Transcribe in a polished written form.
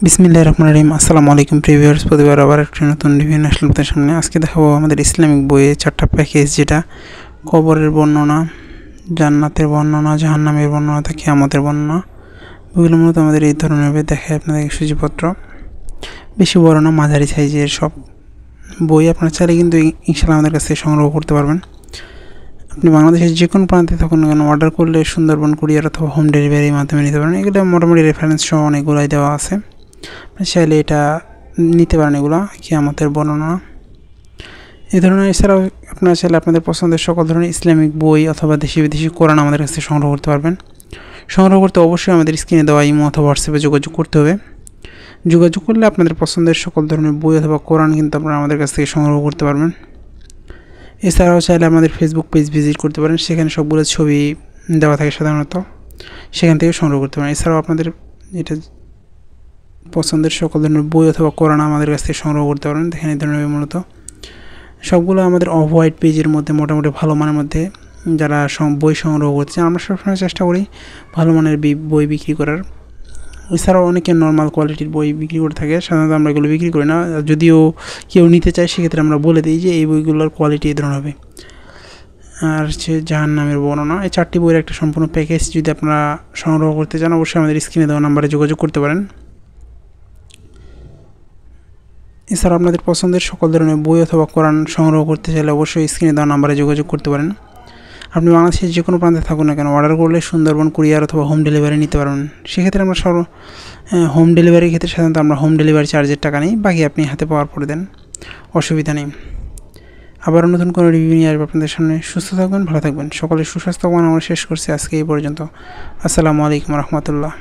বিসমিল্লাহির রহমানির রহিম। আসসালামু আলাইকুম প্রিভিউয়ার্স, প্রতিবার আবার একটি নতুন রিভিউ নিয়ে আসলাম আপনাদের সামনে। আজকে দেখাবো আমাদের ইসলামিক বইয়ে 4টা প্যাকেজ, যেটা কবরের বর্ণনা, জান্নাতের বর্ণনা, জাহান্নামের বর্ণনা, কিয়ামতের বর্ণনা। বইগুলো মূলত আমাদের এই ধরনের ভাবে দেখায় আপনাদের সূচিপত্র। বেশি বড় না, মাঝারি সাইজের সব বই। আপনারা চাইলে কিন্তু ইনশাআল্লাহ আমাদের কাছ থেকে সংগ্রহ করতে পারবেন। আপনি বাংলাদেশের যে কোনো প্রান্তে থাকুন না কেন, অর্ডার করলে সুন্দরবন কুরিয়ার অথবা হোম ডেলিভারির মাধ্যমে নিতে পারেন। এগুলো মোটামুটি রেফারেন্স সহ অনেকগুলাই দেওয়া আছে, চাইলে এটা নিতে পারেন। এগুলো কিয়ামতের বর্ণনা এই ধরনের। এছাড়াও আপনারা চাইলে আপনাদের পছন্দের সকল ধরনের ইসলামিক বই অথবা দেশি বিদেশি কোরআন আমাদের কাছে সংগ্রহ করতে পারবেন। সংগ্রহ করতে অবশ্যই আমাদের স্ক্রিনে দেওয়া ইমো অথবা হোয়াটসঅ্যাপে যোগাযোগ করতে হবে। যোগাযোগ করলে আপনাদের পছন্দের সকল ধরনের বই অথবা কোরআন কিন্তু আপনারা আমাদের কাছ থেকে সংগ্রহ করতে পারবেন। এছাড়াও চাইলে আমাদের ফেসবুক পেজ ভিজিট করতে পারেন, সেখানে সবগুলো ছবি দেওয়া থাকে সাধারণত, সেখান থেকে সংগ্রহ করতে পারেন। এছাড়াও আপনাদের এটা পছন্দের সকল ধরনের বই অথবা কোরআন আমাদের কাছ থেকে সংগ্রহ করতে পারেন। দেখেন এই ধরনের মূলত সবগুলো আমাদের অফ হোয়াইট পেজের মধ্যে মোটামুটি ভালো মানের মধ্যে যারা বই সংগ্রহ করছে, আমরা সবসময় চেষ্টা করি ভালো মানের বই বিক্রি করার। এছাড়াও অনেকে নর্মাল কোয়ালিটির বই বিক্রি করে থাকে, সাধারণত আমরা এগুলো বিক্রি করি না। যদিও কেউ নিতে চায় সেক্ষেত্রে আমরা বলে দিই যে এই বইগুলোর কোয়ালিটি এই ধরনের হবে। আর হচ্ছে জাহান্নামের বর্ণনা, এই 4টি বইয়ের একটা সম্পূর্ণ প্যাকেজ যদি আপনারা সংগ্রহ করতে চান, অবশ্যই আমাদের স্ক্রিনে দেওয়া নাম্বারে যোগাযোগ করতে পারেন। এছাড়া আপনাদের পছন্দের সকল ধরনের বই অথবা কোরআন সংগ্রহ করতে চাইলে অবশ্যই স্ক্রিনে দেওয়া নাম্বারে যোগাযোগ করতে পারেন। আপনি বাংলাদেশের যে কোনো প্রান্তে থাকুন না কেন, অর্ডার করলে সুন্দরবন কুরিয়ার অথবা হোম ডেলিভারি নিতে পারবেন। সেক্ষেত্রে আমরা হোম ডেলিভারির ক্ষেত্রে সাধারণত আমরা হোম ডেলিভারি চার্জের টাকা নিই, বাকি আপনি হাতে পাওয়ার পরে দেন, অসুবিধা নেই। আবারও নতুন কোনো রিভিউ নিয়ে আসবো আপনাদের সামনে। সুস্থ থাকবেন, ভালো থাকবেন, সকলের সুস্বাস্থ্য কামনা আমরা শেষ করছি আজকে এই পর্যন্ত। আসসালামু আলাইকুম রহমতুল্লাহ।